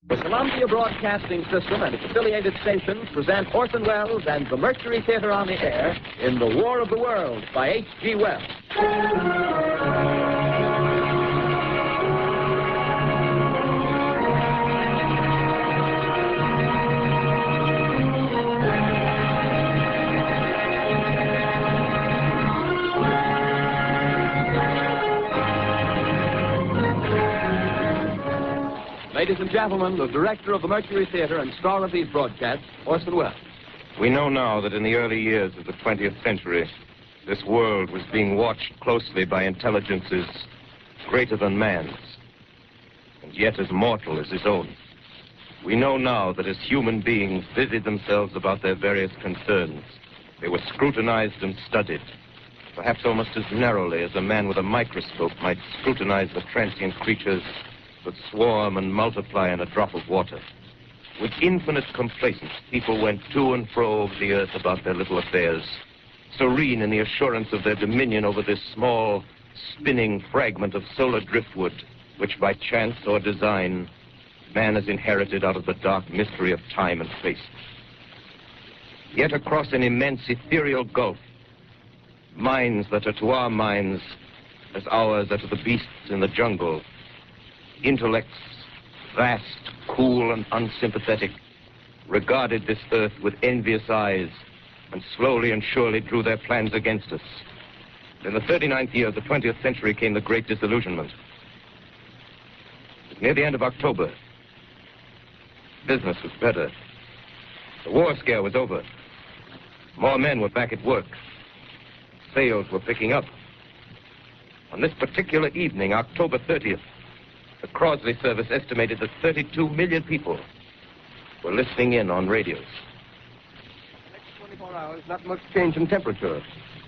The Columbia Broadcasting System and its affiliated stations present Orson Welles and the Mercury Theater on the Air in The War of the Worlds by H.G. Wells. Ladies and gentlemen, the director of the Mercury Theater and star of these broadcasts, Orson Welles. We know now that in the early years of the 20th century, this world was being watched closely by intelligences greater than man's, and yet as mortal as his own. We know now that as human beings busied themselves about their various concerns, they were scrutinized and studied, perhaps almost as narrowly as a man with a microscope might scrutinize the transient creatures that swarm and multiply in a drop of water. With infinite complacence, people went to and fro over the earth about their little affairs, serene in the assurance of their dominion over this small, spinning fragment of solar driftwood, which by chance or design, man has inherited out of the dark mystery of time and space. Yet across an immense ethereal gulf, minds that are to our minds as ours are to the beasts in the jungle, intellects, vast, cool, and unsympathetic, regarded this earth with envious eyes and slowly and surely drew their plans against us. In the 39th year of the 20th century came the Great Disillusionment. Near the end of October, business was better. The war scare was over. More men were back at work. Sales were picking up. On this particular evening, October 30th, the Crosley service estimated that 32 million people were listening in on radios. Next 24 hours, not much change in temperature.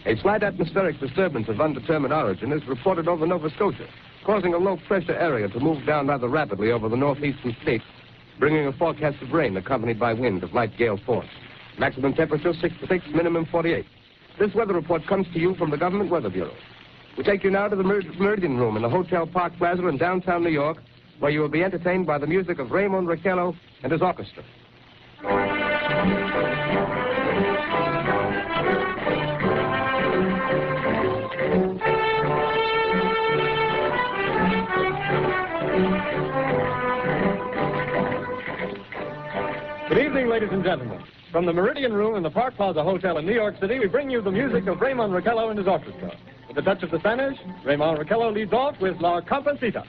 A slight atmospheric disturbance of undetermined origin is reported over Nova Scotia, causing a low-pressure area to move down rather rapidly over the northeastern states, bringing a forecast of rain accompanied by wind of light gale force. Maximum temperature 66, minimum 48. This weather report comes to you from the Government Weather Bureau. We take you now to the Meridian Room in the Hotel Park Plaza in downtown New York, where you will be entertained by the music of Raymond Raquello and his orchestra. Good evening, ladies and gentlemen. From the Meridian Room in the Park Plaza Hotel in New York City, we bring you the music of Raymond Raquello and his orchestra. With a touch of the Spanish, Raymond Raquello leads off with La Compancita.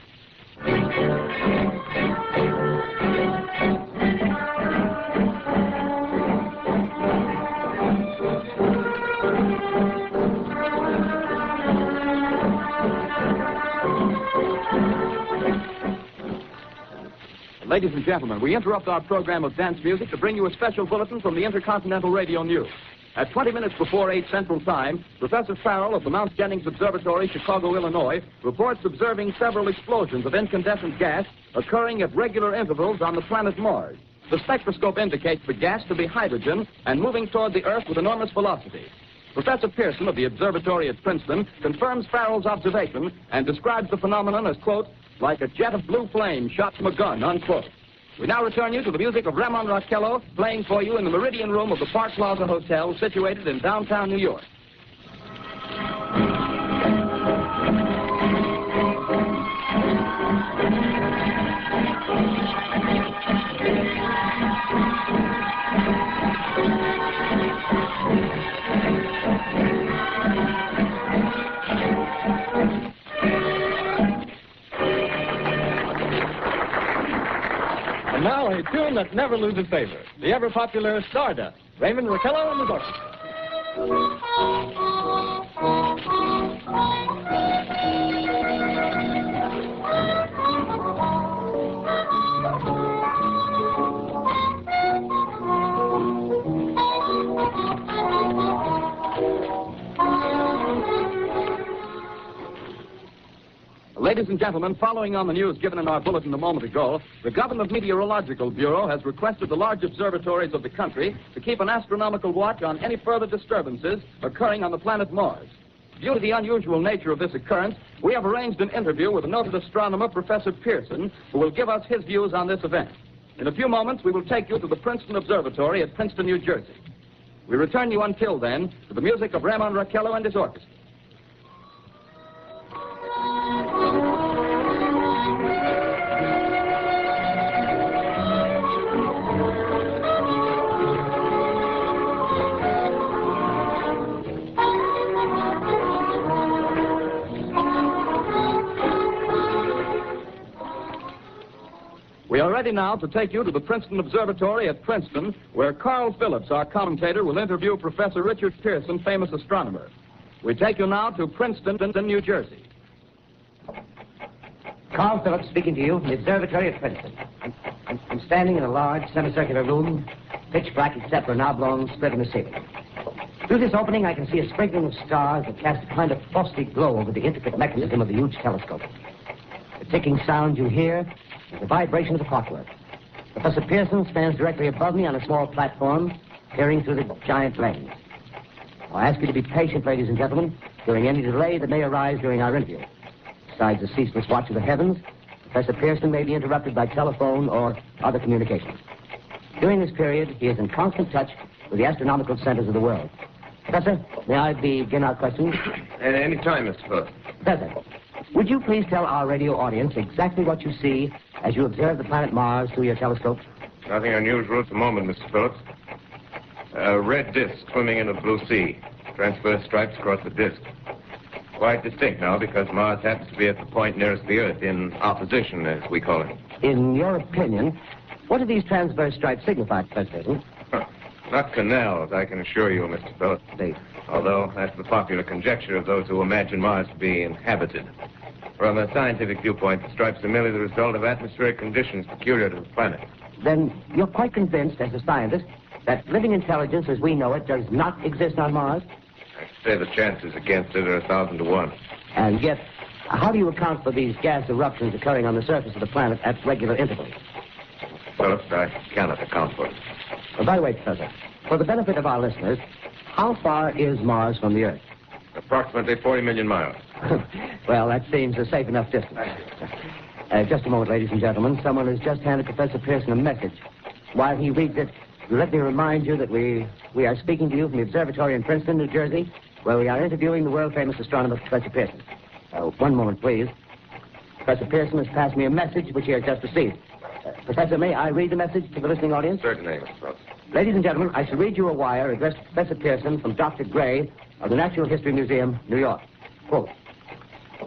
Ladies and gentlemen, we interrupt our program of dance music to bring you a special bulletin from the Intercontinental Radio News. At 20 minutes before 8 Central Time, Professor Farrell of the Mount Jennings Observatory, Chicago, Illinois, reports observing several explosions of incandescent gas occurring at regular intervals on the planet Mars. The spectroscope indicates the gas to be hydrogen and moving toward the Earth with enormous velocity. Professor Pearson of the observatory at Princeton confirms Farrell's observation and describes the phenomenon as, quote, like a jet of blue flame shot from a gun, unquote. We now return you to the music of Raymond Raquello, playing for you in the Meridian Room of the Park Plaza Hotel, situated in downtown New York. And now a tune that never loses favor, the ever-popular Stardust, Raymond Raquello and his orchestra. Ladies and gentlemen, following on the news given in our bulletin a moment ago, the Government Meteorological Bureau has requested the large observatories of the country to keep an astronomical watch on any further disturbances occurring on the planet Mars. Due to the unusual nature of this occurrence, we have arranged an interview with a noted astronomer, Professor Pearson, who will give us his views on this event. In a few moments, we will take you to the Princeton Observatory at Princeton, New Jersey. We return you until then to the music of Ramon Raquello and his orchestra. We are ready now to take you to the Princeton Observatory at Princeton, where Carl Phillips, our commentator, will interview Professor Richard Pearson, famous astronomer. We take you now to Princeton, New Jersey. Carl Phillips speaking to you from the observatory at Princeton. I'm standing in a large semicircular room, pitch black except for an oblong slit in the ceiling. Through this opening, I can see a sprinkling of stars that cast a kind of frosty glow over the intricate mechanism of the huge telescope. The ticking sound you hear is the vibration of the clockwork. Professor Pearson stands directly above me on a small platform, peering through the giant lens. I ask you to be patient, ladies and gentlemen, during any delay that may arise during our interview. Besides the ceaseless watch of the heavens, Professor Pearson may be interrupted by telephone or other communications. During this period, he is in constant touch with the astronomical centers of the world. Professor, may I begin our questions? At any time, Mr. Phillips. Professor, would you please tell our radio audience exactly what you see as you observe the planet Mars through your telescope? Nothing unusual at the moment, Mr. Phillips. A red disk swimming in a blue sea. Transverse stripes across the disk. Quite distinct now because Mars happens to be at the point nearest the Earth, in opposition, as we call it. In your opinion, what do these transverse stripes signify, Professor? Not canals, I can assure you, Mr. Phillips. Although that's the popular conjecture of those who imagine Mars to be inhabited. From a scientific viewpoint, the stripes are merely the result of atmospheric conditions peculiar to the planet. Then you're quite convinced, as a scientist, that living intelligence as we know it does not exist on Mars? I'd say the chances against it are 1,000 to 1. And yet, how do you account for these gas eruptions occurring on the surface of the planet at regular intervals? Phillips, I cannot account for it. By the way, Professor, for the benefit of our listeners, how far is Mars from the Earth? Approximately 40 million miles. Well, that seems a safe enough distance. Just a moment, ladies and gentlemen. Someone has just handed Professor Pearson a message. While he reads it, let me remind you that we are speaking to you from the observatory in Princeton, New Jersey, where we are interviewing the world-famous astronomer, Professor Pearson. One moment, please. Professor Pearson has passed me a message which he has just received. Professor, may I read the message to the listening audience? Certainly, Mr. Phillips. Ladies and gentlemen, I shall read you a wire addressed to Professor Pearson from Dr. Gray of the Natural History Museum, New York. Quote,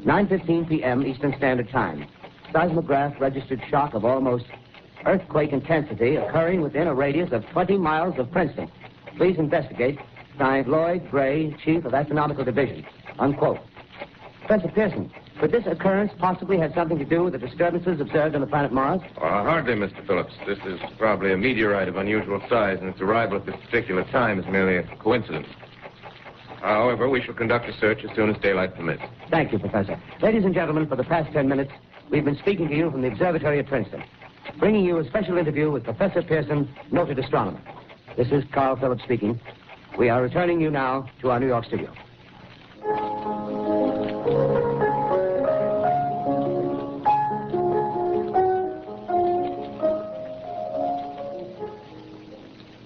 9:15 p.m. Eastern Standard Time. Seismograph registered shock of almost earthquake intensity occurring within a radius of 20 miles of Princeton. Please investigate. Signed, Lloyd Gray, Chief of Astronomical Division. Unquote. Professor Pearson, could this occurrence possibly have something to do with the disturbances observed on the planet Mars? Hardly, Mr. Phillips. This is probably a meteorite of unusual size, and its arrival at this particular time is merely a coincidence. However, we shall conduct a search as soon as daylight permits. Thank you, Professor. Ladies and gentlemen, for the past 10 minutes, we've been speaking to you from the observatory at Princeton, bringing you a special interview with Professor Pearson, noted astronomer. This is Carl Phillips speaking. We are returning you now to our New York studio.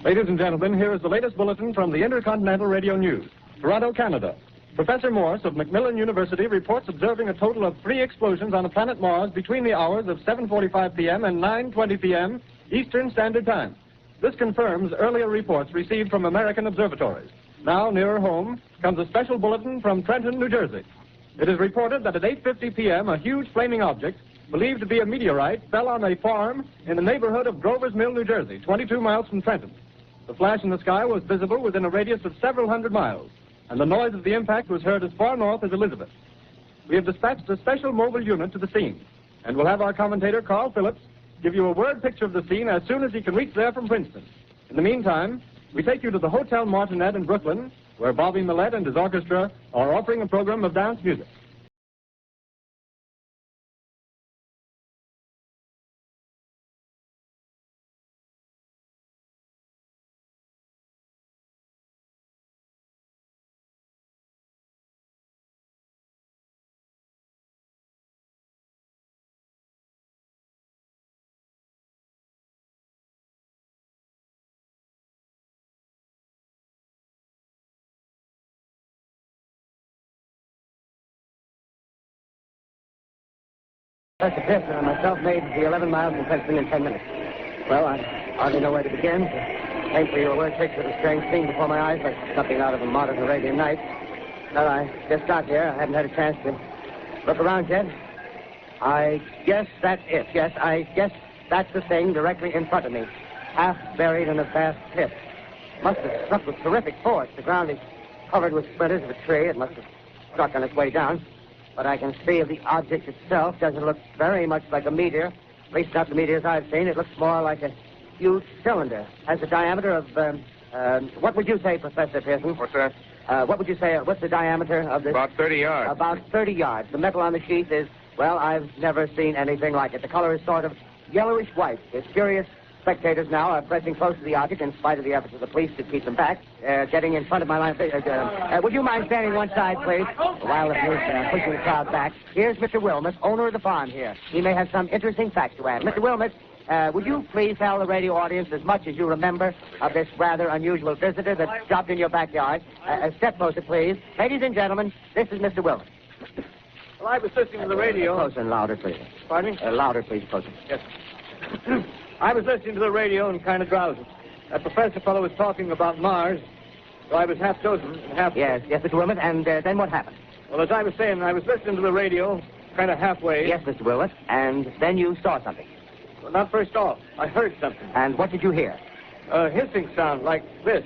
Ladies and gentlemen, here is the latest bulletin from the Intercontinental Radio News. Toronto, Canada. Professor Morse of Macmillan University reports observing a total of 3 explosions on the planet Mars between the hours of 7:45 p.m. and 9:20 p.m. Eastern Standard Time. This confirms earlier reports received from American observatories. Now, nearer home, comes a special bulletin from Trenton, New Jersey. It is reported that at 8:50 p.m., a huge flaming object, believed to be a meteorite, fell on a farm in the neighborhood of Grover's Mill, New Jersey, 22 miles from Trenton. The flash in the sky was visible within a radius of several hundred miles, and the noise of the impact was heard as far north as Elizabeth. We have dispatched a special mobile unit to the scene, and we'll have our commentator, Carl Phillips, give you a word picture of the scene as soon as he can reach there from Princeton. In the meantime, we take you to the Hotel Martian in Brooklyn, where Bobby Millett and his orchestra are offering a program of dance music. Professor Pearson and myself made the 11 miles from Princeton in 10 minutes. Well, I hardly know where to begin. Thankfully, your word picture of a strange scene before my eyes, like something out of a modern Arabian Night. Well, I just got here. I haven't had a chance to look around yet. I guess that's it. Yes, I guess that's the thing directly in front of me, half buried in a vast pit. Must have struck with terrific force. The ground is covered with splinters of a tree. It must have struck on its way down. But I can see the object itself doesn't look very much like a meteor. At least not the meteors I've seen. It looks more like a huge cylinder. Has a diameter of, what would you say, Professor Pearson? What's that? What would you say, what's the diameter of this? About 30 yards. About 30 yards. The metal on the sheath is, well, I've never seen anything like it. The color is sort of yellowish white. Its curious spectators now are pressing close to the object in spite of the efforts of the police to keep them back, getting in front of my line. Would you mind standing one side, please, while the police pushing the crowd back? Here's Mr. Wilmot, owner of the farm here. He may have some interesting facts to add. Mr. Wilmot, would you please tell the radio audience as much as you remember of this rather unusual visitor that stopped in your backyard? Step closer, please. Ladies and gentlemen, this is Mr. Wilmot. Well, I was listening to the radio. Closer and louder, please. Pardon me? Louder, please, closer. Yes. I was listening to the radio and kind of drowsy. That professor fellow was talking about Mars, so I was half dozing and half... Yes, Mr. Wilmot, and then what happened? Well, as I was saying, I was listening to the radio, kind of halfway. Yes, Mr. Wilmot, and then you saw something. Well, not first off. I heard something. And what did you hear? A hissing sound like this.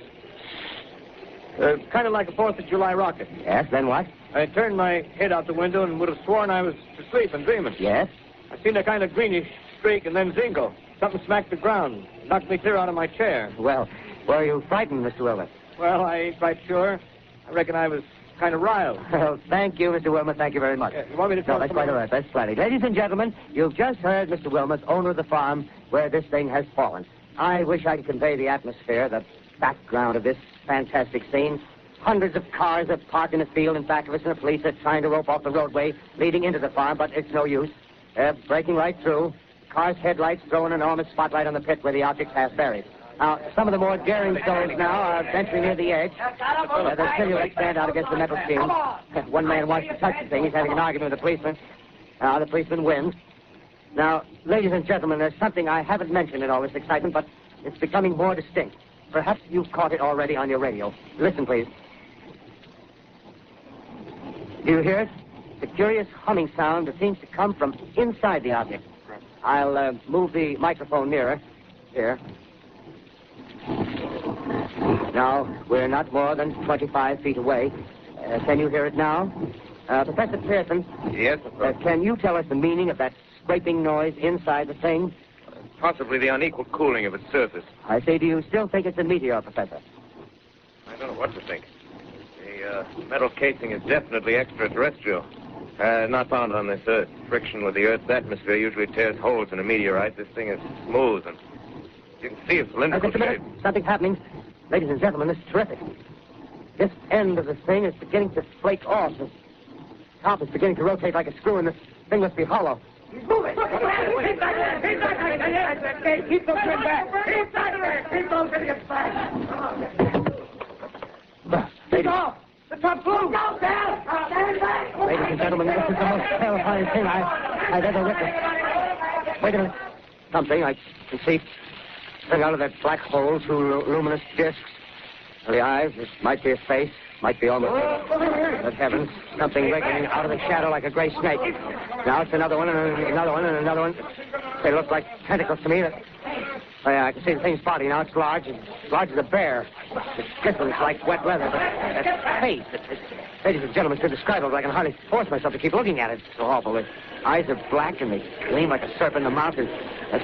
Kind of like a 4th of July rocket. Yes, then what? I turned my head out the window and would have sworn I was asleep and dreaming. Yes? I seen a kind of greenish streak and then zingo. Something smacked the ground, knocked me clear out of my chair. Well, were you frightened, Mr. Wilmot? Well, I ain't quite sure. I reckon I was kind of riled. Well, thank you, Mr. Wilmot. Thank you very much. You want me to tell No, that's quite all right. That's plenty. Ladies and gentlemen, you've just heard Mr. Wilmot, owner of the farm where this thing has fallen. I wish I could convey the atmosphere, the background of this fantastic scene. Hundreds of cars are parked in a field in back of us, and the police are trying to rope off the roadway leading into the farm, but it's no use. They're breaking right through. Car's headlights throw an enormous spotlight on the pit where the object's half buried. Now, some of the more daring souls now are venturing near the edge. The silhouettes stand out against the metal sheen. One man wants to touch the thing. He's having an argument with the policeman. The policeman wins. Now, ladies and gentlemen, there's something I haven't mentioned in all this excitement, but it's becoming more distinct. Perhaps you've caught it already on your radio. Listen, please. Do you hear it? It's a curious humming sound that seems to come from inside the object. I'll move the microphone nearer. Here. Now, we're not more than 25 feet away. Can you hear it now? Professor Pearson. Yes, can you tell us the meaning of that scraping noise inside the thing? Possibly the unequal cooling of its surface. I say, do you still think it's a meteor, Professor? I don't know what to think. The metal casing is definitely extraterrestrial. Not found on this Earth. Friction with the Earth's atmosphere usually tears holes in a meteorite. This thing is smooth, and you can see its cylindrical Just a minute. shape. Something's happening. Ladies and gentlemen, this is terrific. This end of the thing is beginning to flake off. The top is beginning to rotate like a screw, and this thing must be hollow. He's moving. Keep back there. Keep those men back. Keep back there. Keep those idiots back. He's off. The top blew. Go, Dad. Stand back. Ladies and gentlemen, this is the most terrifying thing I've ever witnessed. Wait a minute. Something I can see coming out of that black hole through luminous discs. The eyes, it might be a face, might be almost. Good heavens, something wriggling out of the shadow like a gray snake. Now it's another one, and another one, and another one. They look like tentacles to me. I can see the thing's body now. It's large as a bear. It glistens like wet leather. But that face, ladies and gentlemen, it's indescribable. I can hardly force myself to keep looking at it. It's so awful. The eyes are black, and they gleam like a serpent. The mouth is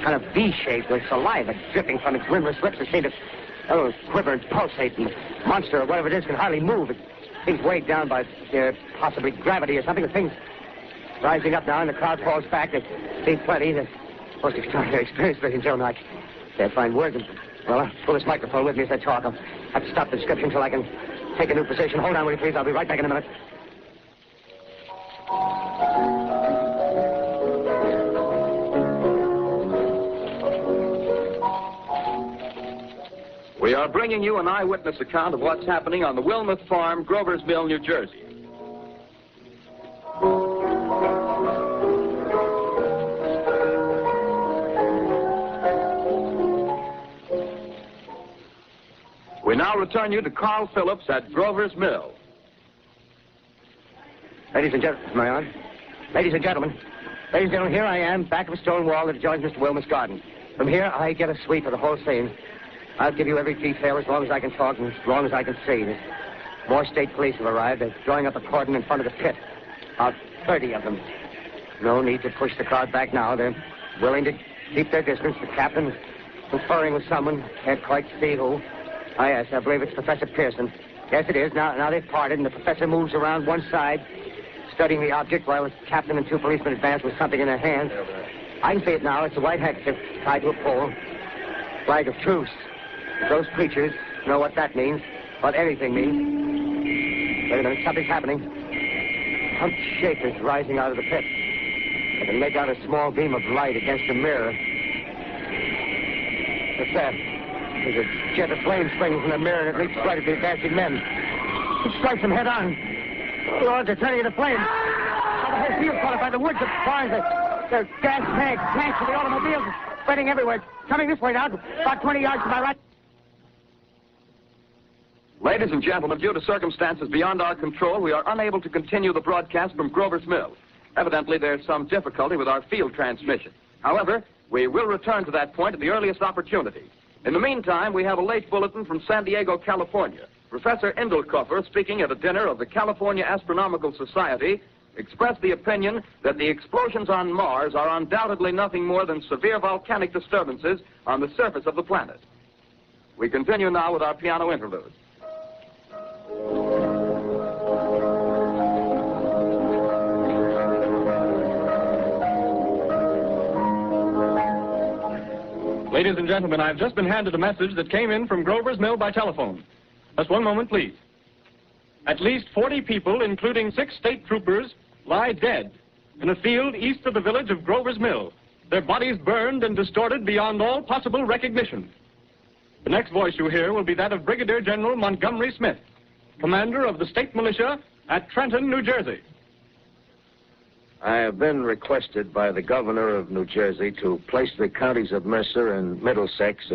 kind of V-shaped with saliva dripping from its rimless lips. It seems to quiver and pulsate. And the monster, or whatever it is, can hardly move. It seems weighed down by possibly gravity or something. The thing's rising up now, and the crowd falls back. They see plenty. The most extraordinary experience, ladies and gentlemen. I can't find words. Well, I'll pull this microphone with me as I talk. I'll have to stop the description until I can take a new position. Hold on, will you please? I'll be right back in a minute. We are bringing you an eyewitness account of what's happening on the Wilmot Farm, Grover's Mill, New Jersey. We now return you to Carl Phillips at Grover's Mill. Ladies and gentlemen, am I on? Ladies and gentlemen, here I am, back of a stone wall that adjoins Mr. Wilmer's garden. From here, I get a sweep of the whole scene. I'll give you every detail as long as I can talk and as long as I can see. More state police have arrived. They're drawing up a cordon in front of the pit. About 30 of them. No need to push the crowd back now. They're willing to keep their distance. The captain conferring with someone. Can't quite see who. Ah, yes, I believe it's Professor Pearson. Yes, it is. Now they've parted, and the professor moves around one side, studying the object while the captain and two policemen advance with something in their hands. I can see it now. It's a white handkerchief tied to a pole. Flag of truce. If those creatures know what that means, what anything means. Wait a minute, something's happening. Humped shape is rising out of the pit. I can make out a small beam of light against a mirror. What's that? There's a jet of flame springing from the mirror, and it leaps right at the advancing men. It strikes them head on. Lord, they're turning into flames. The whole field caught up by the woods, the barns, the gas tanks of the automobiles spreading everywhere. Coming this way now, about 20 yards to my right. Ladies and gentlemen, due to circumstances beyond our control, we are unable to continue the broadcast from Grover's Mill. Evidently, there's some difficulty with our field transmission. However, we will return to that point at the earliest opportunity. In the meantime, we have a late bulletin from San Diego, California. Professor Indelkoffer, speaking at a dinner of the California Astronomical Society, expressed the opinion that the explosions on Mars are undoubtedly nothing more than severe volcanic disturbances on the surface of the planet. We continue now with our piano interlude. Ladies and gentlemen, I've just been handed a message that came in from Grover's Mill by telephone. Just one moment, please. At least 40 people, including 6 state troopers, lie dead in a field east of the village of Grover's Mill. Their bodies burned and distorted beyond all possible recognition. The next voice you hear will be that of Brigadier General Montgomery Smith, commander of the state militia at Trenton, New Jersey. I have been requested by the governor of New Jersey to place the counties of Mercer and Middlesex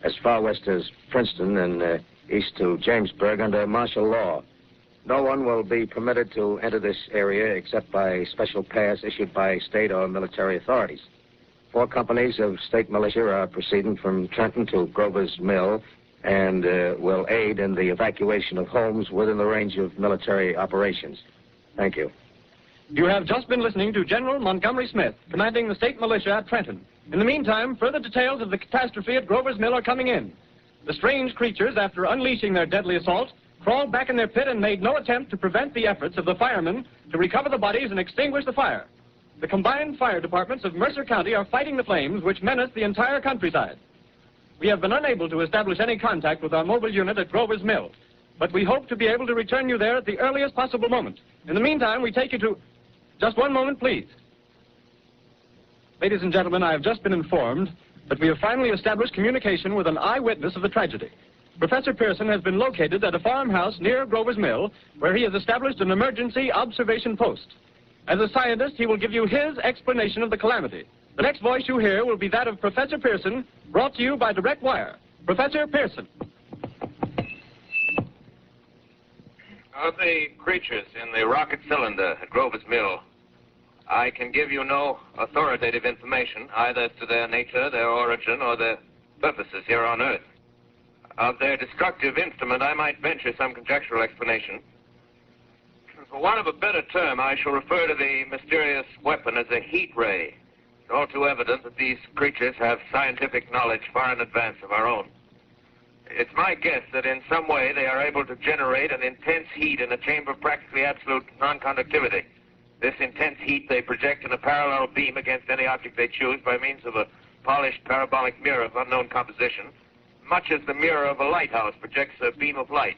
as far west as Princeton and east to Jamesburg under martial law. No one will be permitted to enter this area except by special pass issued by state or military authorities. 4 companies of state militia are proceeding from Trenton to Grover's Mill and will aid in the evacuation of homes within the range of military operations. Thank you. You have just been listening to General Montgomery Smith, commanding the state militia at Trenton. In the meantime, further details of the catastrophe at Grover's Mill are coming in. The strange creatures, after unleashing their deadly assault, crawled back in their pit and made no attempt to prevent the efforts of the firemen to recover the bodies and extinguish the fire. The combined fire departments of Mercer County are fighting the flames which menace the entire countryside. We have been unable to establish any contact with our mobile unit at Grover's Mill, but we hope to be able to return you there at the earliest possible moment. In the meantime, we take you to... Just one moment, please. Ladies and gentlemen, I have just been informed that we have finally established communication with an eyewitness of the tragedy. Professor Pearson has been located at a farmhouse near Grover's Mill, where he has established an emergency observation post. As a scientist, he will give you his explanation of the calamity. The next voice you hear will be that of Professor Pearson, brought to you by direct wire. Professor Pearson. Of the creatures in the rocket cylinder at Grover's Mill, I can give you no authoritative information, either as to their nature, their origin, or their purposes here on Earth. Of their destructive instrument, I might venture some conjectural explanation. For want of a better term, I shall refer to the mysterious weapon as a heat ray. It's all too evident that these creatures have scientific knowledge far in advance of our own. It's my guess that in some way they are able to generate an intense heat in a chamber of practically absolute non-conductivity. This intense heat they project in a parallel beam against any object they choose by means of a polished parabolic mirror of unknown composition, much as the mirror of a lighthouse projects a beam of light.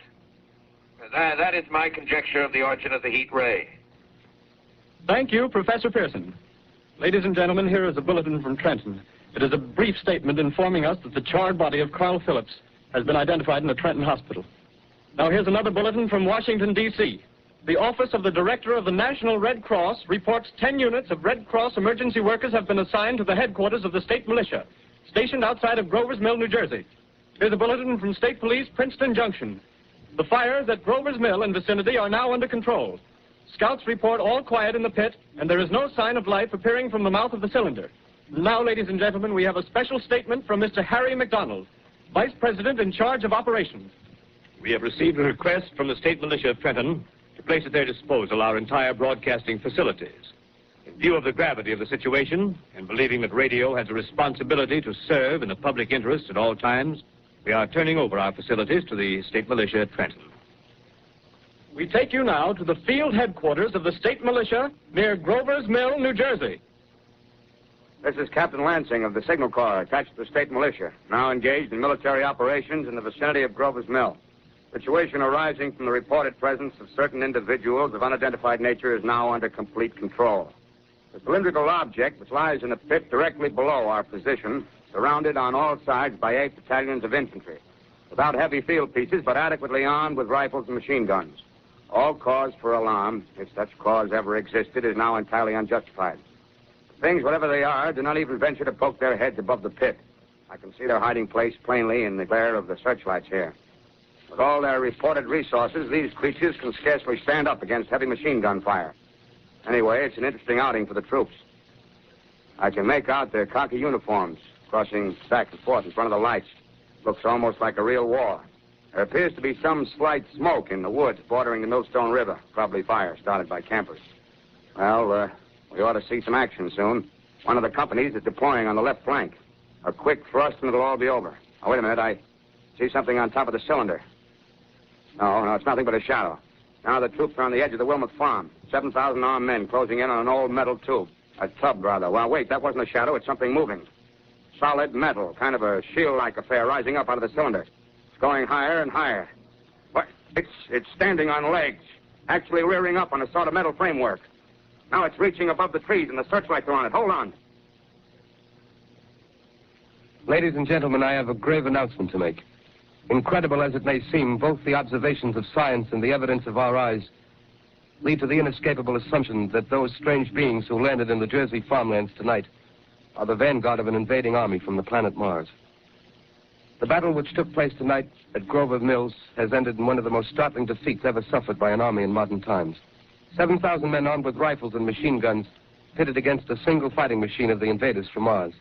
That is my conjecture of the origin of the heat ray. Thank you, Professor Pearson. Ladies and gentlemen, here is a bulletin from Trenton. It is a brief statement informing us that the charred body of Carl Phillips has been identified in a Trenton hospital. Now here's another bulletin from Washington, D.C. The Office of the Director of the National Red Cross reports 10 units of Red Cross emergency workers have been assigned to the headquarters of the state militia, stationed outside of Grover's Mill, New Jersey. Here's a bulletin from State Police, Princeton Junction. The fires at Grover's Mill and vicinity are now under control. Scouts report all quiet in the pit, and there is no sign of life appearing from the mouth of the cylinder. Now, ladies and gentlemen, we have a special statement from Mr. Harry McDonald, Vice President in charge of operations. We have received a request from the State Militia of Trenton to place at their disposal our entire broadcasting facilities. In view of the gravity of the situation, and believing that radio has a responsibility to serve in the public interest at all times, we are turning over our facilities to the State Militia at Trenton. We take you now to the field headquarters of the State Militia near Grover's Mill, New Jersey. This is Captain Lansing of the Signal Corps, attached to the State Militia, now engaged in military operations in the vicinity of Grover's Mill. Situation arising from the reported presence of certain individuals of unidentified nature is now under complete control. The cylindrical object, which lies in a pit directly below our position, surrounded on all sides by 8 battalions of infantry, without heavy field pieces, but adequately armed with rifles and machine guns. All cause for alarm, if such cause ever existed, is now entirely unjustified. Things, whatever they are, do not even venture to poke their heads above the pit. I can see their hiding place plainly in the glare of the searchlights here. With all their reported resources, these creatures can scarcely stand up against heavy machine gun fire. Anyway, it's an interesting outing for the troops. I can make out their khaki uniforms crossing back and forth in front of the lights. Looks almost like a real war. There appears to be some slight smoke in the woods bordering the Millstone River. Probably fire started by campers. Well, we ought to see some action soon. One of the companies is deploying on the left flank. A quick thrust and it'll all be over. Oh, wait a minute. I see something on top of the cylinder. No, it's nothing but a shadow. Now the troops are on the edge of the Wilmot Farm. 7,000 armed men closing in on an old metal tube. A tub, rather. Well, wait, that wasn't a shadow. It's something moving. Solid metal, kind of a shield-like affair rising up out of the cylinder. It's going higher and higher. What? It's standing on legs, actually rearing up on a sort of metal framework. Now it's reaching above the trees and the searchlights are on it. Hold on. Ladies and gentlemen, I have a grave announcement to make. Incredible as it may seem, both the observations of science and the evidence of our eyes lead to the inescapable assumption that those strange beings who landed in the Jersey farmlands tonight are the vanguard of an invading army from the planet Mars. The battle which took place tonight at Grover Mills has ended in one of the most startling defeats ever suffered by an army in modern times. 7,000 men armed with rifles and machine guns pitted against a single fighting machine of the invaders from Mars.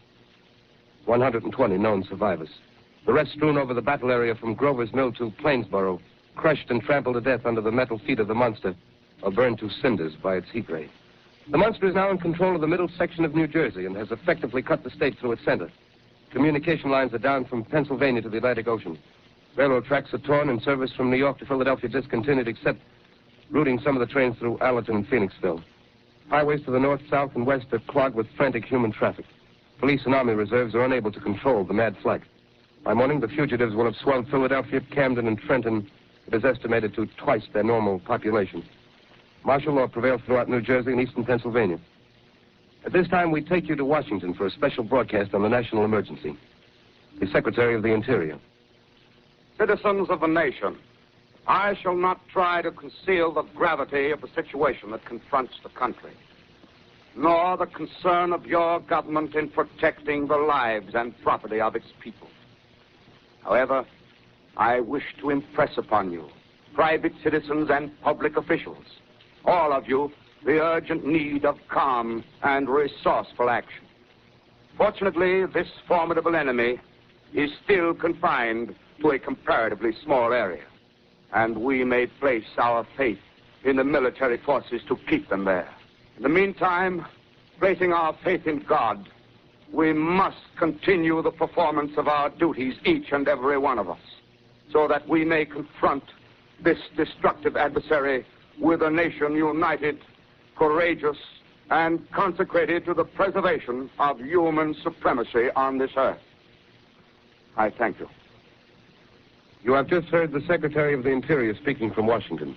120 known survivors. The rest strewn over the battle area from Grover's Mill to Plainsboro, crushed and trampled to death under the metal feet of the monster, or burned to cinders by its heat ray. The monster is now in control of the middle section of New Jersey and has effectively cut the state through its center. Communication lines are down from Pennsylvania to the Atlantic Ocean. Railroad tracks are torn and service from New York to Philadelphia discontinued, except routing some of the trains through Allerton and Phoenixville. Highways to the north, south, and west are clogged with frantic human traffic. Police and army reserves are unable to control the mad flight. By morning, the fugitives will have swelled Philadelphia, Camden, and Trenton. It is estimated to twice their normal population. Martial law prevails throughout New Jersey and eastern Pennsylvania. At this time, we take you to Washington for a special broadcast on the national emergency. The Secretary of the Interior. Citizens of the nation, I shall not try to conceal the gravity of the situation that confronts the country, nor the concern of your government in protecting the lives and property of its people. However, I wish to impress upon you, private citizens and public officials, all of you, the urgent need of calm and resourceful action. Fortunately, this formidable enemy is still confined to a comparatively small area, and we may place our faith in the military forces to keep them there. In the meantime, placing our faith in God, we must continue the performance of our duties, each and every one of us, so that we may confront this destructive adversary with a nation united, courageous, and consecrated to the preservation of human supremacy on this earth. I thank you. You have just heard the Secretary of the Interior speaking from Washington.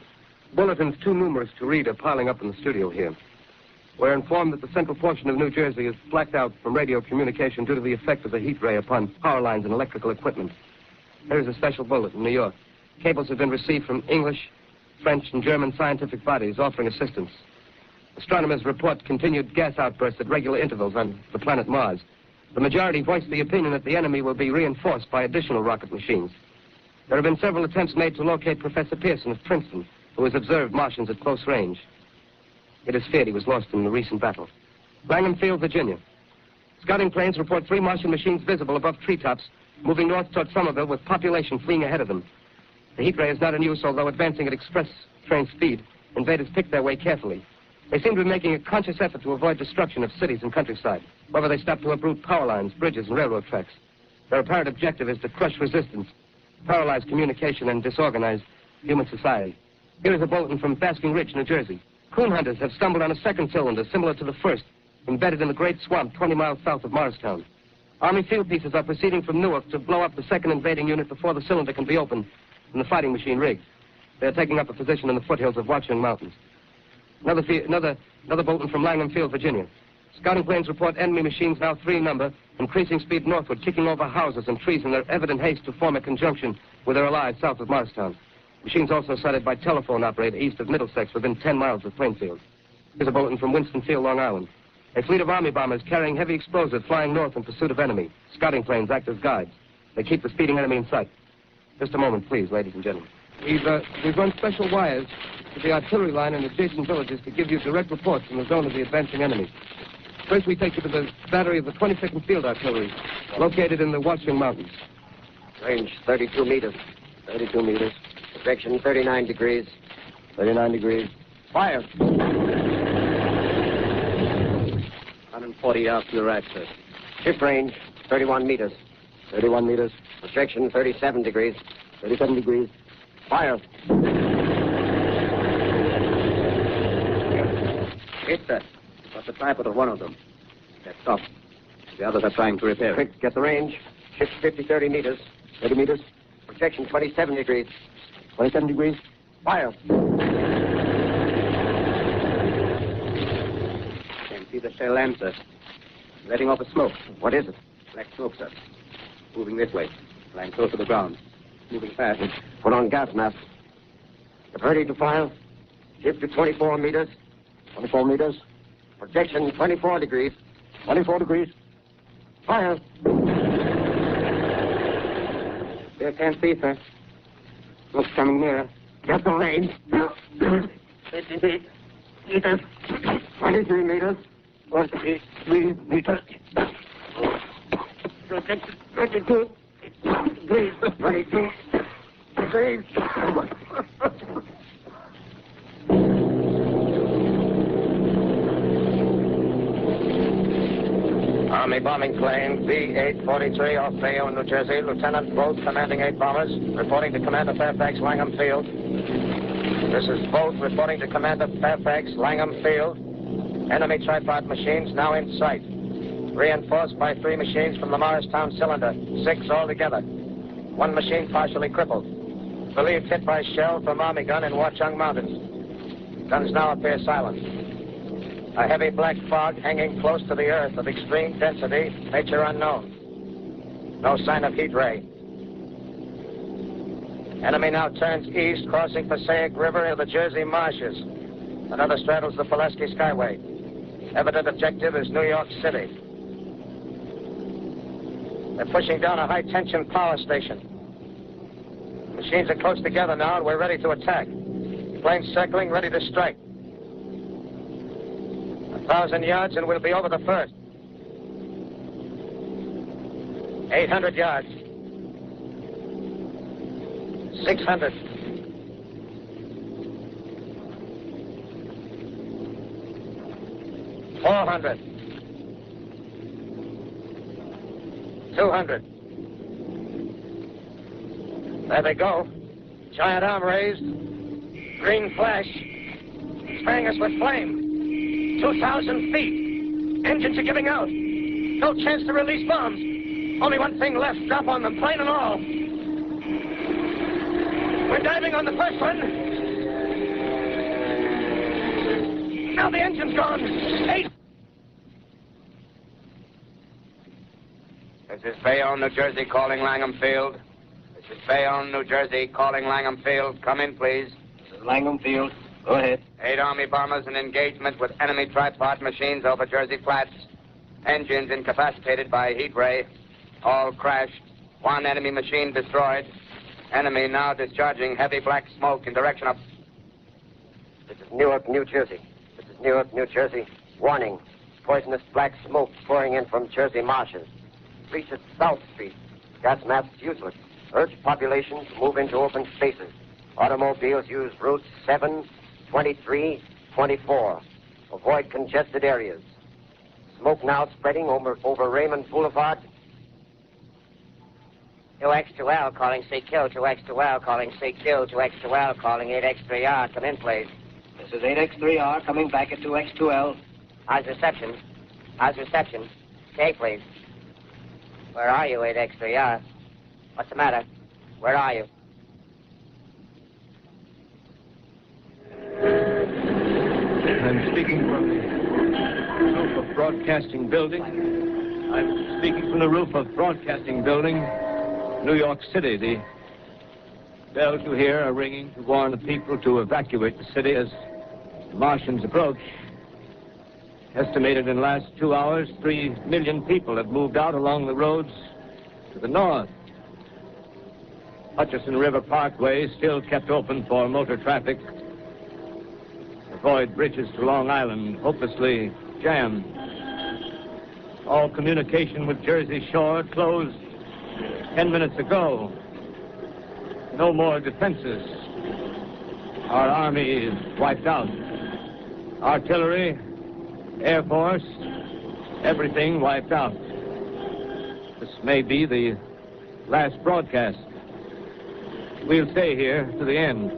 Bulletins too numerous to read are piling up in the studio here. We're informed that the central portion of New Jersey is blacked out from radio communication due to the effect of the heat ray upon power lines and electrical equipment. Here's a special bulletin in New York. Cables have been received from English, French, and German scientific bodies offering assistance. Astronomers report continued gas outbursts at regular intervals on the planet Mars. The majority voiced the opinion that the enemy will be reinforced by additional rocket machines. There have been several attempts made to locate Professor Pearson of Princeton, who has observed Martians at close range. It is feared he was lost in the recent battle. Langham Field, Virginia. Scouting planes report 3 Martian machines visible above treetops, moving north toward Somerville with population fleeing ahead of them. The heat ray is not in use, although advancing at express train speed. Invaders pick their way carefully. They seem to be making a conscious effort to avoid destruction of cities and countryside. However, they stop to uproot power lines, bridges, and railroad tracks. Their apparent objective is to crush resistance, paralyze communication, and disorganize human society. Here is a bulletin from Basking Ridge, New Jersey. Coon hunters have stumbled on a second cylinder similar to the first, embedded in the great swamp 20 miles south of Morristown. Army field pieces are proceeding from Newark to blow up the second invading unit before the cylinder can be opened and the fighting machine rigged. They are taking up a position in the foothills of Watchung Mountains. Another bulletin from Langham Field, Virginia. Scouting planes report enemy machines, now 3 in number, increasing speed northward, kicking over houses and trees in their evident haste to form a conjunction with their allies south of Morristown. Machines also sighted by telephone operator east of Middlesex, within 10 miles of Plainfield. Here's a bulletin from Winston-Field, Long Island. A fleet of Army bombers carrying heavy explosives flying north in pursuit of enemy. Scouting planes act as guides. They keep the speeding enemy in sight. Just a moment, please, ladies and gentlemen. We've run special wires to the artillery line and adjacent villages to give you direct reports from the zone of the advancing enemy. First, we take you to the battery of the 22nd Field Artillery, located in the Watchung Mountains. Range 32 meters. 32 meters. Projection 39 degrees. 39 degrees. Fire. 140 yards to the right, sir. Shift range 31 meters. 31 meters. Projection 37 degrees. 37 degrees. Fire. Hit, sir. Got the tripod of one of them. They're stopped. The others are trying to repair it. Quick, get the range. Shift 30 meters. 30 meters. Projection 27 degrees. 27 degrees. Fire. Can see the shell lamp, sir. Letting off a smoke. What is it? Black smoke, sir. Moving this way. Lying close to the ground. Moving fast. Put on gas mask. Get ready to fire. Shift to 24 meters. 24 meters. Projection 24 degrees. 24 degrees. Fire. Still can't see, sir. Smoke's coming nearer. Get the range. 50 meters. 23 meters. 43 meters. Projection 22 degrees. 22 degrees. Army bombing plane B-843 off Bayonne, New Jersey. Lieutenant Bolt, commanding 8 bombers, reporting to Commander Fairfax, Langham Field. This is Bolt reporting to Commander Fairfax, Langham Field. Enemy tripod machines now in sight. Reinforced by 3 machines from the Morristown cylinder, 6 altogether. 1 machine partially crippled. Believed hit by shell from Army gun in Watchung Mountains. Guns now appear silent. A heavy black fog hanging close to the earth of extreme density, nature unknown. No sign of heat ray. Enemy now turns east, crossing Passaic River in the Jersey marshes. Another straddles the Pulaski Skyway. Evident objective is New York City. They're pushing down a high-tension power station. Machines are close together now, and we're ready to attack. Planes circling, ready to strike. 1,000 yards, and we'll be over the first. 800 yards. 600. 400. 200. There they go. Giant arm raised. Green flash. Spraying us with flame. 2,000 feet. Engines are giving out. No chance to release bombs. Only one thing left. Drop on them, plane and all. We're diving on the first one. Now the engine's gone. 8. This is Bayonne, New Jersey, calling Langham Field. This is Bayonne, New Jersey, calling Langham Field. Come in, please. This is Langham Field. Go ahead. 8 Army bombers in engagement with enemy tripod machines over Jersey Flats. Engines incapacitated by heat ray. All crashed. One enemy machine destroyed. Enemy now discharging heavy black smoke in direction of... This is Newark, New Jersey. This is Newark, New Jersey. Warning. Poisonous black smoke pouring in from Jersey marshes. Streets at South Street. Gas masks useless. Urge population to move into open spaces. Automobiles use routes 7, 23, 24. Avoid congested areas. Smoke now spreading over Raymond Boulevard. 2X2L calling CQ, 2X2L calling CQ, 2X2L calling 8X3R. Come in, please. This is 8X3R coming back at 2X2L. How's reception? How's reception? Stay, please. Where are you, 8X3R? What's the matter? Where are you? I'm speaking from the roof of Broadcasting Building. I'm speaking from the roof of Broadcasting Building, New York City. The bells you hear are ringing to warn the people to evacuate the city as the Martians approach. Estimated in the last 2 hours, 3 million people have moved out along the roads to the north. Hutchison River Parkway still kept open for motor traffic. Avoid bridges to Long Island, hopelessly jammed. All communication with Jersey Shore closed 10 minutes ago. No more defenses. Our army is wiped out. Artillery, Air Force, everything wiped out. This may be the last broadcast. We'll stay here to the end.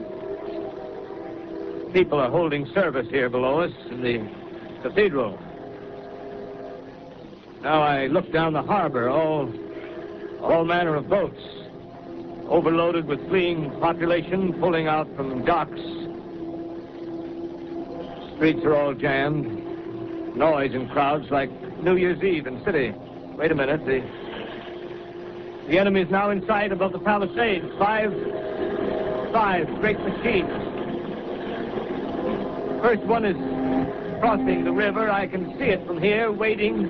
People are holding service here below us in the cathedral. Now I look down the harbor, all manner of boats, overloaded with fleeing population, pulling out from docks. Streets are all jammed. Noise in crowds like New Year's Eve in city. Wait a minute, the enemy is now in sight above the Palisades. Five great machines. First one is crossing the river. I can see it from here, wading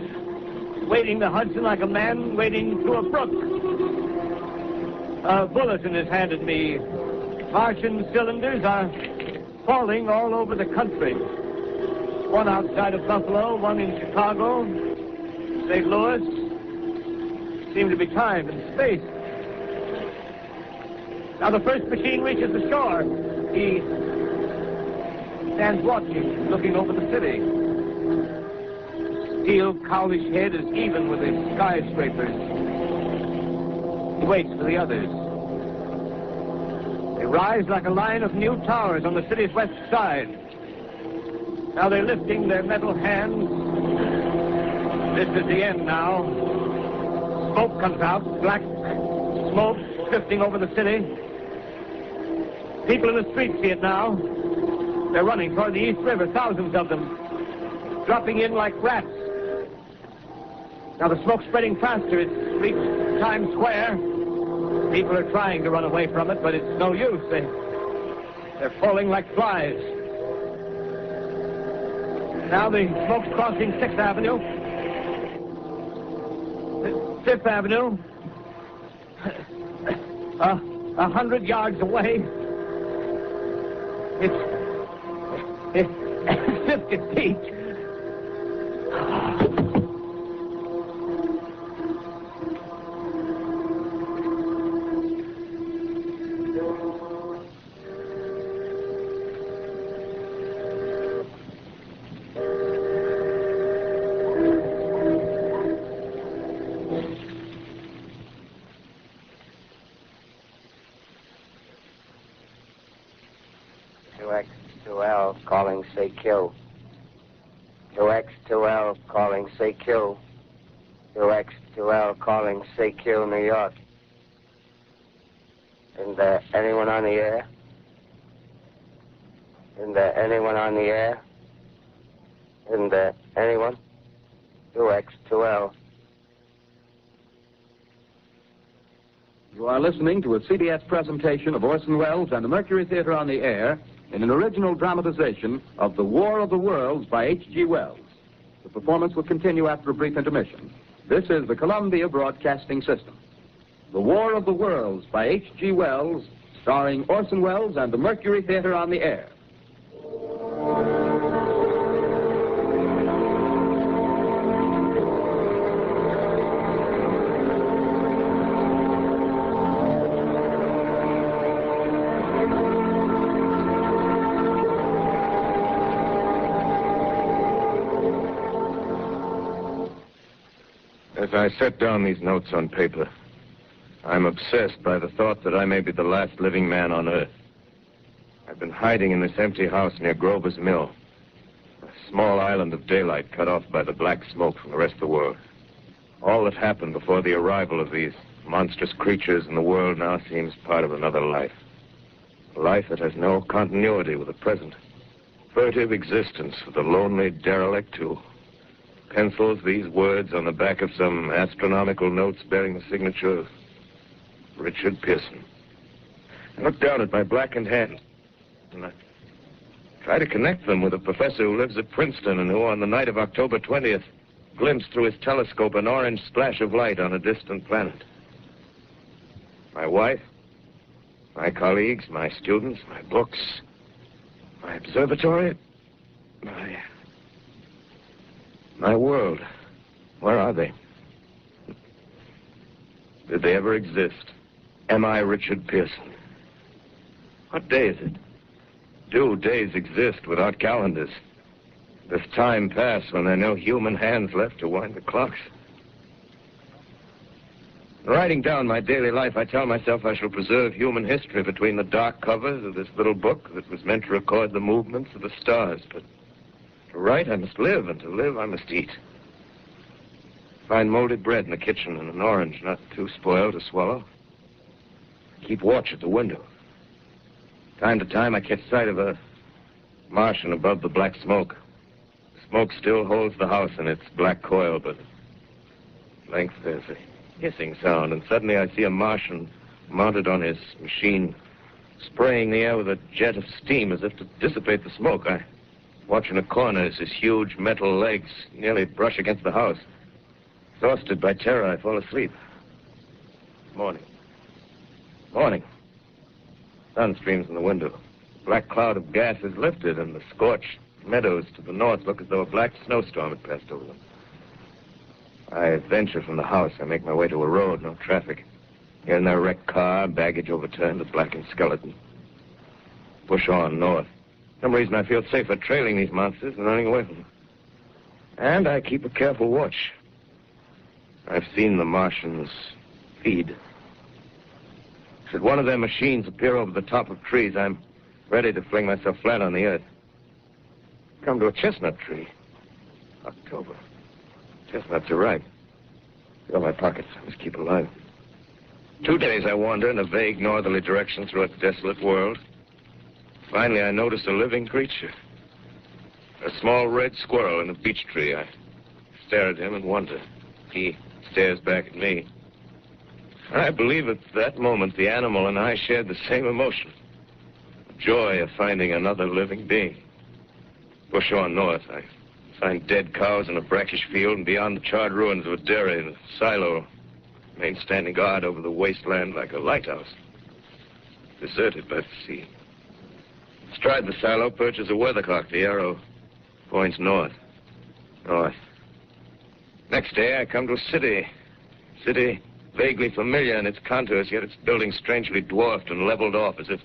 the Hudson like a man wading through a brook. A bulletin is handed me. Martian cylinders are falling all over the country. One outside of Buffalo, one in Chicago, St. Louis. Seem to be time and space. Now the first machine reaches the shore. He stands watching, looking over the city. Steel cowlish head is even with the skyscrapers. He waits for the others. They rise like a line of new towers on the city's west side. Now they're lifting their metal hands. This is the end now. Smoke comes out, black smoke drifting over the city. People in the streets see it now. They're running toward the East River, thousands of them, dropping in like rats. Now the smoke's spreading faster. It's reached Times Square. People are trying to run away from it, but it's no use. They're falling like flies. Now the smoke's crossing 6th Avenue. 5th Avenue. 100 yards away. It's 50 feet. Calling CQ. 2X2L calling CQ. 2X2L calling CQ, New York. Isn't there anyone on the air? Isn't there anyone on the air? Isn't there anyone? 2X2L. You are listening to a CBS presentation of Orson Welles and the Mercury Theater on the Air in an original dramatization of The War of the Worlds by H.G. Wells. The performance will continue after a brief intermission. This is the Columbia Broadcasting System. The War of the Worlds by H.G. Wells, starring Orson Welles and the Mercury Theater on the air. As I set down these notes on paper, I'm obsessed by the thought that I may be the last living man on Earth. I've been hiding in this empty house near Grover's Mill, a small island of daylight cut off by the black smoke from the rest of the world. All that happened before the arrival of these monstrous creatures in the world now seems part of another life. A life that has no continuity with the present. Furtive existence of the lonely derelict who pencils these words on the back of some astronomical notes bearing the signature of Richard Pearson. I look down at my blackened hand, and I try to connect them with a professor who lives at Princeton and who, on the night of October 20th, glimpsed through his telescope an orange splash of light on a distant planet. My wife, my colleagues, my students, my books, my observatory, my world. Where are they? Did they ever exist? Am I Richard Pearson? What day is it? Do days exist without calendars? Does time pass when there are no human hands left to wind the clocks? Writing down my daily life, I tell myself I shall preserve human history between the dark covers of this little book that was meant to record the movements of the stars. But to write, I must live, and to live, I must eat. Find molded bread in the kitchen and an orange not too spoiled to swallow. Keep watch at the window. Time to time, I catch sight of a Martian above the black smoke. The smoke still holds the house in its black coil, but at length there's a hissing sound, and suddenly I see a Martian mounted on his machine, spraying the air with a jet of steam as if to dissipate the smoke. I watch in a corner as his huge metal legs nearly brush against the house. Exhausted by terror, I fall asleep. Morning. Sun streams in the window. A black cloud of gas is lifted, and the scorched meadows to the north look as though a black snowstorm had passed over them. I venture from the house. I make my way to a road, no traffic. Here and there, a wrecked car, baggage overturned, a blackened skeleton. Push on north. For some reason, I feel safer trailing these monsters than running away from them. And I keep a careful watch. I've seen the Martians feed. Should one of their machines appear over the top of trees, I'm ready to fling myself flat on the earth. Come to a chestnut tree. October. Chestnuts are ripe. Fill my pockets. I must keep alive. 2 days I wander in a vague northerly direction through a desolate world. Finally, I notice a living creature. A small red squirrel in a beech tree. I stare at him and wonder. He stares back at me. I believe at that moment the animal and I shared the same emotion. The joy of finding another living being. Push on north. I find dead cows in a brackish field, and beyond the charred ruins of a dairy and a silo, remain standing guard over the wasteland like a lighthouse. Deserted by the sea. Astride the silo perches a weathercock. The arrow points north. North. Next day, I come to a city. City vaguely familiar in its contours, yet its buildings strangely dwarfed and leveled off as if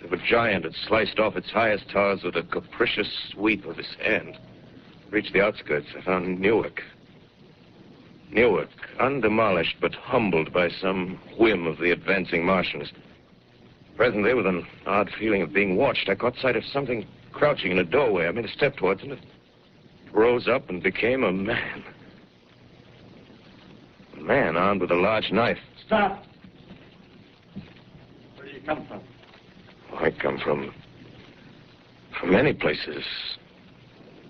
a giant had sliced off its highest towers with a capricious sweep of his hand. Reached the outskirts, I found Newark. Newark, undemolished but humbled by some whim of the advancing Martians. Presently, with an odd feeling of being watched, I caught sight of something crouching in a doorway. I made a step towards it. It rose up and became a man. A man armed with a large knife. Stop! Where do you come from? I come from many places.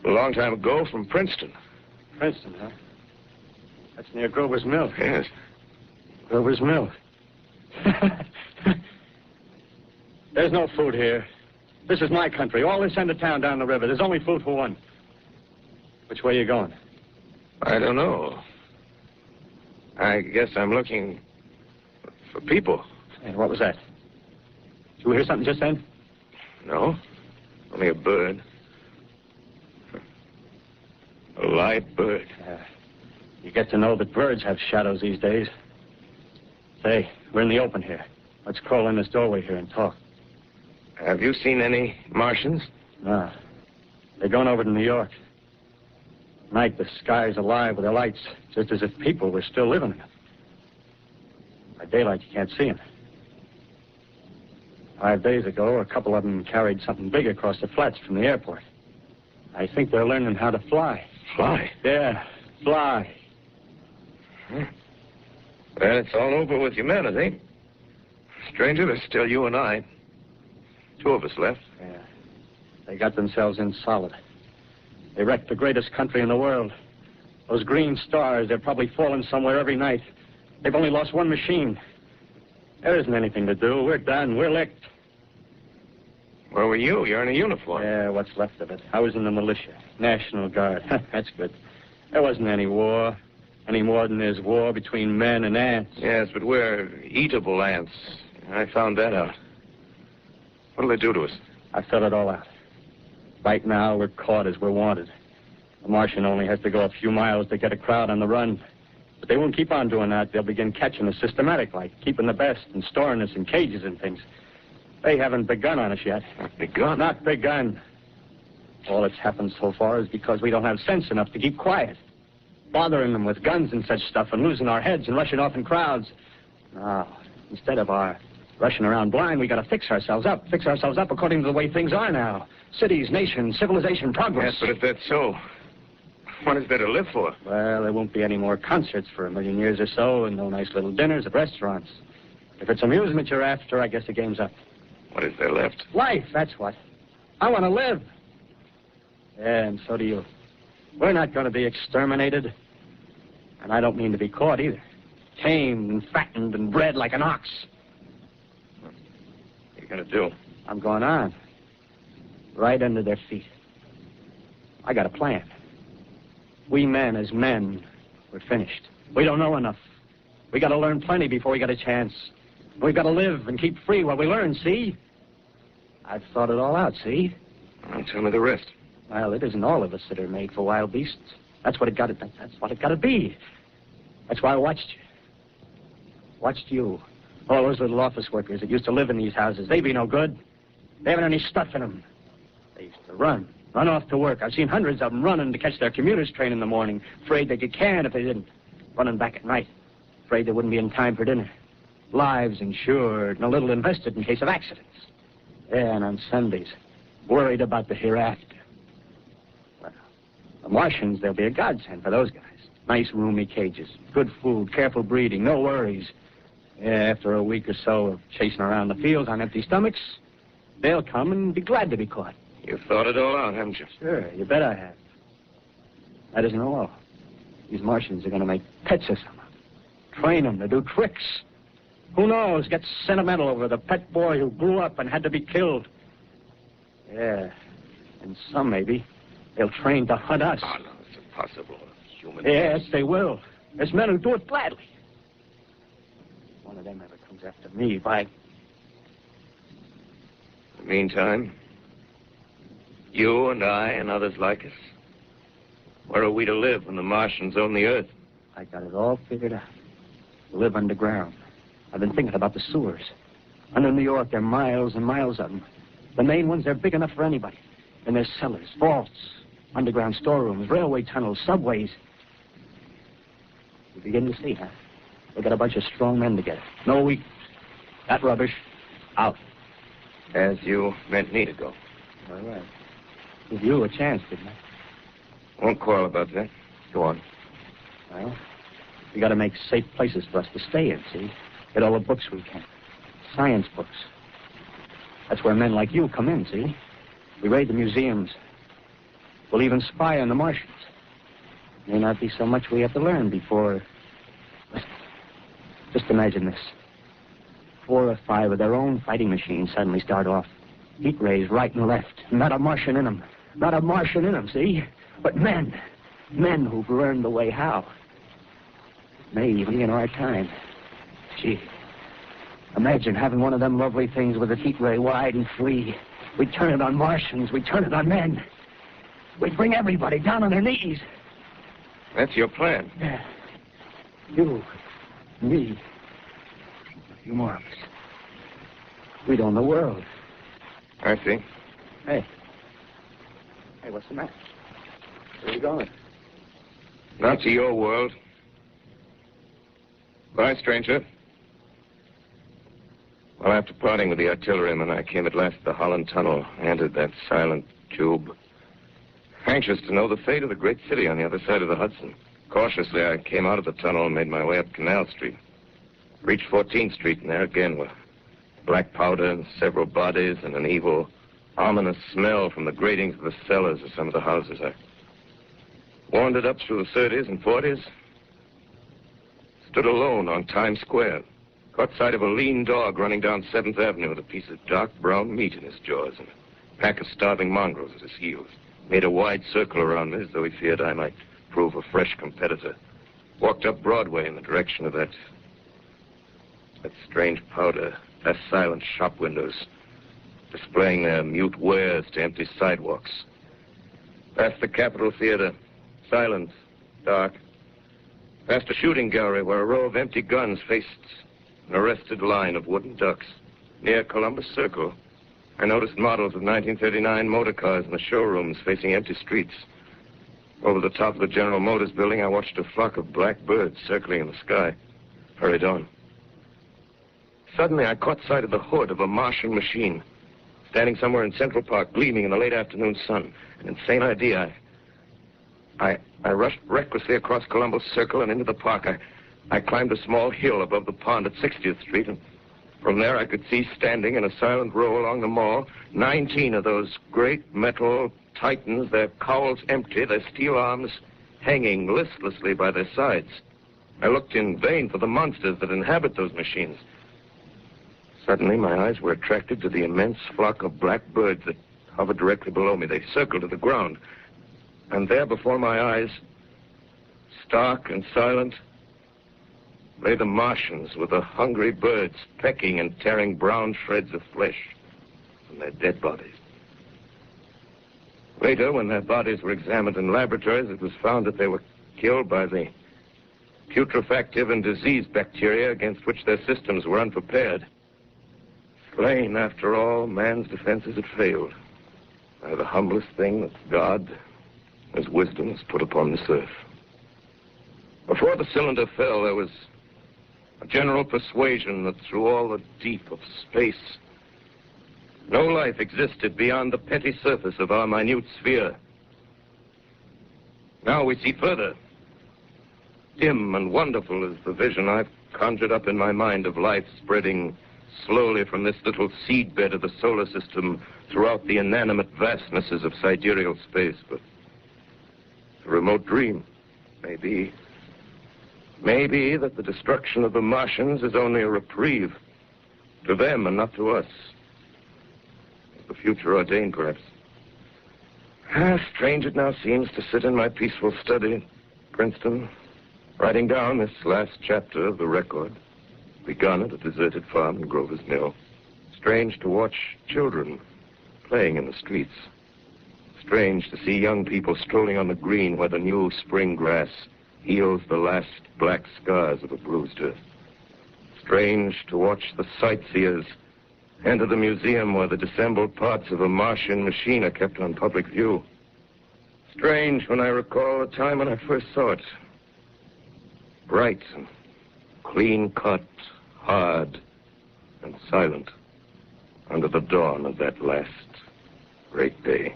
A long time ago, from Princeton. Princeton, huh? That's near Grover's Mill. Yes. Grover's Mill. There's no food here. This is my country. All this end of town down the river. There's only food for one. Which way are you going? I don't know. I guess I'm looking for people. And what was that? Did you hear something just then? No, only a bird. A live bird. You get to know that birds have shadows these days. Say, we're in the open here. Let's crawl in this doorway here and talk. Have you seen any Martians? No. They're going over to New York. Night, the sky's alive with their lights, just as if people were still living in it. By daylight, you can't see them. 5 days ago, a couple of them carried something big across the flats from the airport. I think they're learning how to fly. Fly? Yeah, fly. Well, it's all over with humanity. Stranger, there's still you and I. 2 of us left. Yeah. They got themselves in solid. They wrecked the greatest country in the world. Those green stars, they're probably falling somewhere every night. They've only lost 1 machine. There isn't anything to do. We're done. We're licked. Where were you? You're in a uniform. Yeah, what's left of it. I was in the militia. National Guard. That's good. There wasn't any war. Any more than there's war between men and ants. Yes, but we're eatable ants. I found that out. What'll they do to us? I thought it all out. Right now, we're caught as we're wanted. The Martian only has to go a few miles to get a crowd on the run. But they won't keep on doing that. They'll begin catching us systematic, like keeping the best and storing us in cages and things. They haven't begun on us yet. Not begun? Not begun. All that's happened so far is because we don't have sense enough to keep quiet. Bothering them with guns and such stuff and losing our heads and rushing off in crowds. Now, instead of our rushing around blind, we got to fix ourselves up. Fix ourselves up according to the way things are now. Cities, nations, civilization, progress. Yes, but if that's so, what is there to live for? Well, there won't be any more concerts for 1,000,000 years or so, and no nice little dinners at restaurants. If it's amusement you're after, I guess the game's up. What is there left? Life, that's what. I want to live. Yeah, and so do you. We're not going to be exterminated. And I don't mean to be caught either. Tamed and fattened and bred like an ox. What are you going to do? I'm going on. Right under their feet. I got a plan. We men, as men, we're finished. We don't know enough. We got to learn plenty before we got a chance. We've got to live and keep free while we learn, see? I've thought it all out, see? Well, tell me the rest. Well, it isn't all of us that are made for wild beasts. That's what it got to. That's what it got to be. That's why I watched you. Watched you. All those little office workers that used to live in these houses. They be no good. They haven't any stuff in them. They used to run off to work. I've seen hundreds of them running to catch their commuter's train in the morning, afraid they'd get canned if they didn't. Running back at night, afraid they wouldn't be in time for dinner. Lives insured and a little invested in case of accidents. Yeah, and on Sundays, worried about the hereafter. Well, the Martians, they'll be a godsend for those guys. Nice, roomy cages, good food, careful breeding, no worries. Yeah, after a week or so of chasing around the fields on empty stomachs, they'll come and be glad to be caught. You've thought it all out, haven't you? Sure, you bet I have. That isn't all. These Martians are going to make pets of some of them. Train them to do tricks. Who knows, get sentimental over the pet boy who grew up and had to be killed. Yeah, and some maybe, they'll train to hunt us. Oh, no, it's impossible. Human Yes, they will. There's men who do it gladly. If one of them ever comes after me, by... In the meantime, you and I and others like us, where are we to live when the Martians own the Earth? I got it all figured out. Live underground. I've been thinking about the sewers. Under New York, there are miles and miles of them. The main ones, they're big enough for anybody. And there's cellars, vaults, underground storerooms, railway tunnels, subways. You begin to see, huh? They got a bunch of strong men together. No weak. That rubbish, out. As you meant me to go. All right. Give you a chance, didn't I? Won't quarrel about that. Go on. Well, we got to make safe places for us to stay in, see? Get all the books we can. Science books. That's where men like you come in, see? We raid the museums. We'll even spy on the Martians. May not be so much we have to learn before... Just imagine this. 4 or 5 of their own fighting machines suddenly start off. Heat rays right and left. Not a Martian in them. Not a Martian in them, see? But men. Men who've learned the way how. Naively in our time. Gee, imagine having one of them lovely things with its heat ray wide and free. We'd turn it on Martians. We'd turn it on men. We'd bring everybody down on their knees. That's your plan. Yeah. You, me, a few more of us. We'd own the world. I see. Hey, what's the matter? Where are you going? Not to your world. Bye, stranger. Well, after parting with the artilleryman, I came at last to the Holland Tunnel, entered that silent tube. Anxious to know the fate of the great city on the other side of the Hudson. Cautiously, I came out of the tunnel and made my way up Canal Street. Reached 14th Street, and there again were black powder and several bodies and an evil, ominous smell from the gratings of the cellars of some of the houses. I wandered up through the 30s and 40s. Stood alone on Times Square. Caught sight of a lean dog running down 7th Avenue with a piece of dark brown meat in his jaws and a pack of starving mongrels at his heels. Made a wide circle around me as though he feared I might prove a fresh competitor. Walked up Broadway in the direction of that strange powder, past silent shop windows, displaying their mute wares to empty sidewalks. Past the Capitol Theater, silent, dark. Past a shooting gallery where a row of empty guns faced an arrested line of wooden ducks. Near Columbus Circle, I noticed models of 1939 motor cars in the showrooms facing empty streets. Over the top of the General Motors building, I watched a flock of black birds circling in the sky. Hurried on. Suddenly, I caught sight of the hood of a Martian machine, standing somewhere in Central Park, gleaming in the late afternoon sun. An insane idea. I rushed recklessly across Columbus Circle and into the park. I climbed a small hill above the pond at 60th Street, and from there I could see standing in a silent row along the mall 19 of those great metal titans, their cowls empty, their steel arms hanging listlessly by their sides. I looked in vain for the monsters that inhabit those machines. Suddenly, my eyes were attracted to the immense flock of black birds that hovered directly below me. They circled to the ground. And there before my eyes, stark and silent, lay the Martians with the hungry birds pecking and tearing brown shreds of flesh from their dead bodies. Later, when their bodies were examined in laboratories, it was found that they were killed by the putrefactive and diseased bacteria against which their systems were unprepared. Slain, after all, man's defenses had failed by the humblest thing that God, His wisdom, has put upon this earth. Before the cylinder fell, there was a general persuasion that through all the deep of space, no life existed beyond the petty surface of our minute sphere. Now we see further. Dim and wonderful is the vision I've conjured up in my mind of life spreading slowly from this little seedbed of the solar system throughout the inanimate vastnesses of sidereal space. But a remote dream, maybe. Maybe that the destruction of the Martians is only a reprieve to them and not to us. The future ordained, perhaps. Strange it now seems to sit in my peaceful study at Princeton, writing down this last chapter of the record, begun at a deserted farm in Grover's Mill. Strange to watch children playing in the streets. Strange to see young people strolling on the green where the new spring grass heals the last black scars of a bruised earth. Strange to watch the sightseers enter the museum where the disassembled parts of a Martian machine are kept on public view. Strange when I recall the time when I first saw it. Bright and clean-cut, hard and silent under the dawn of that last great day.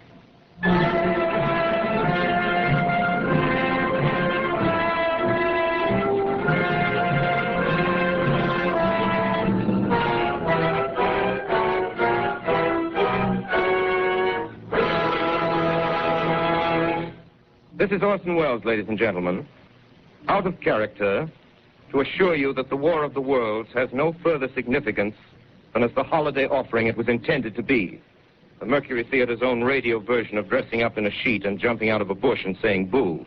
This is Orson Welles, ladies and gentlemen, out of character, to assure you that the War of the Worlds has no further significance than as the holiday offering it was intended to be. The Mercury Theater's own radio version of dressing up in a sheet and jumping out of a bush and saying boo.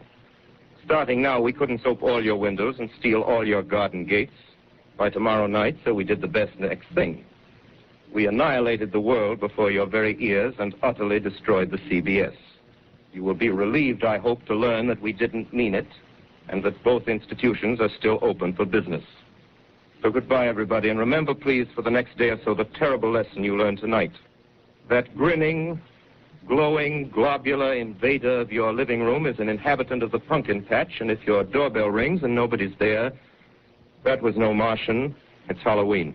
Starting now, we couldn't soap all your windows and steal all your garden gates by tomorrow night, so we did the best next thing. We annihilated the world before your very ears and utterly destroyed the CBS. You will be relieved, I hope, to learn that we didn't mean it and that both institutions are still open for business. So goodbye, everybody, and remember, please, for the next day or so, the terrible lesson you learned tonight. That grinning, glowing, globular invader of your living room is an inhabitant of the pumpkin patch, and if your doorbell rings and nobody's there, that was no Martian. It's Halloween.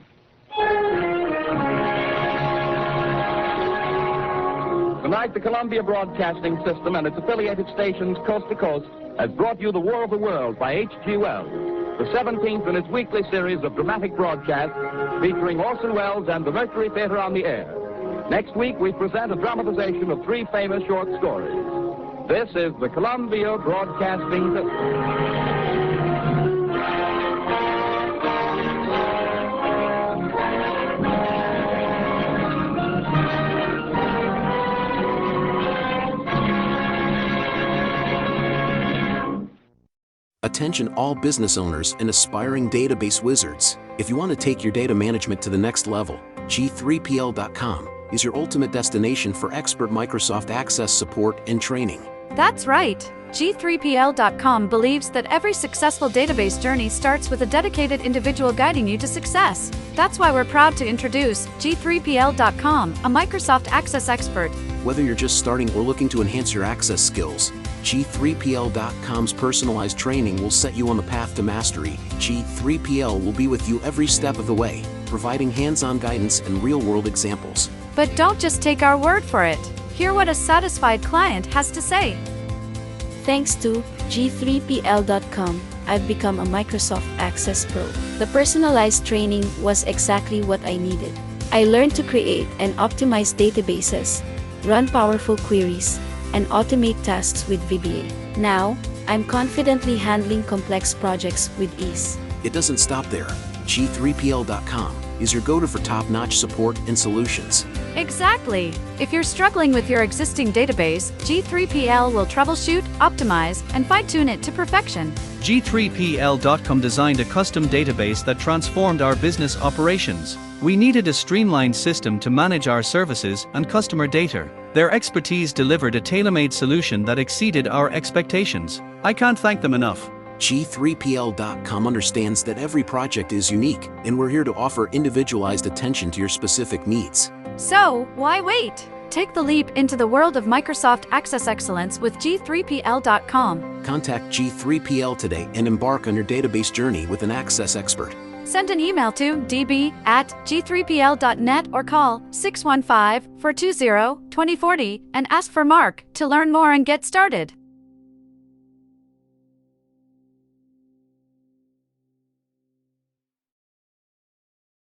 Tonight, the Columbia Broadcasting System and its affiliated stations coast to coast has brought you The War of the World by H.G. Wells, the 17th in its weekly series of dramatic broadcasts featuring Orson Welles and the Mercury Theater on the air. Next week, we present a dramatization of 3 famous short stories. This is the Columbia Broadcasting System. Attention all business owners and aspiring database wizards. If you want to take your data management to the next level, G3PL.com is your ultimate destination for expert Microsoft Access support and training. That's right. G3PL.com believes that every successful database journey starts with a dedicated individual guiding you to success. That's why we're proud to introduce G3PL.com, a Microsoft Access expert. Whether you're just starting or looking to enhance your access skills, G3PL.com's personalized training will set you on the path to mastery. G3PL will be with you every step of the way, providing hands-on guidance and real-world examples. But don't just take our word for it. Hear what a satisfied client has to say. Thanks to G3PL.com, I've become a Microsoft Access Pro. The personalized training was exactly what I needed. I learned to create and optimize databases, run powerful queries, and automate tasks with VBA. Now, I'm confidently handling complex projects with ease. It doesn't stop there. G3PL.com is your go-to for top-notch support and solutions. Exactly. If you're struggling with your existing database, G3PL will troubleshoot, optimize, and fine-tune it to perfection. G3PL.com designed a custom database that transformed our business operations. We needed a streamlined system to manage our services and customer data. Their expertise delivered a tailor-made solution that exceeded our expectations. I can't thank them enough. G3PL.com understands that every project is unique, and we're here to offer individualized attention to your specific needs. So, why wait? Take the leap into the world of Microsoft Access Excellence with G3PL.com. Contact G3PL today and embark on your database journey with an Access expert. Send an email to db@g3pl.net or call 615-420-2040 and ask for Mark to learn more and get started.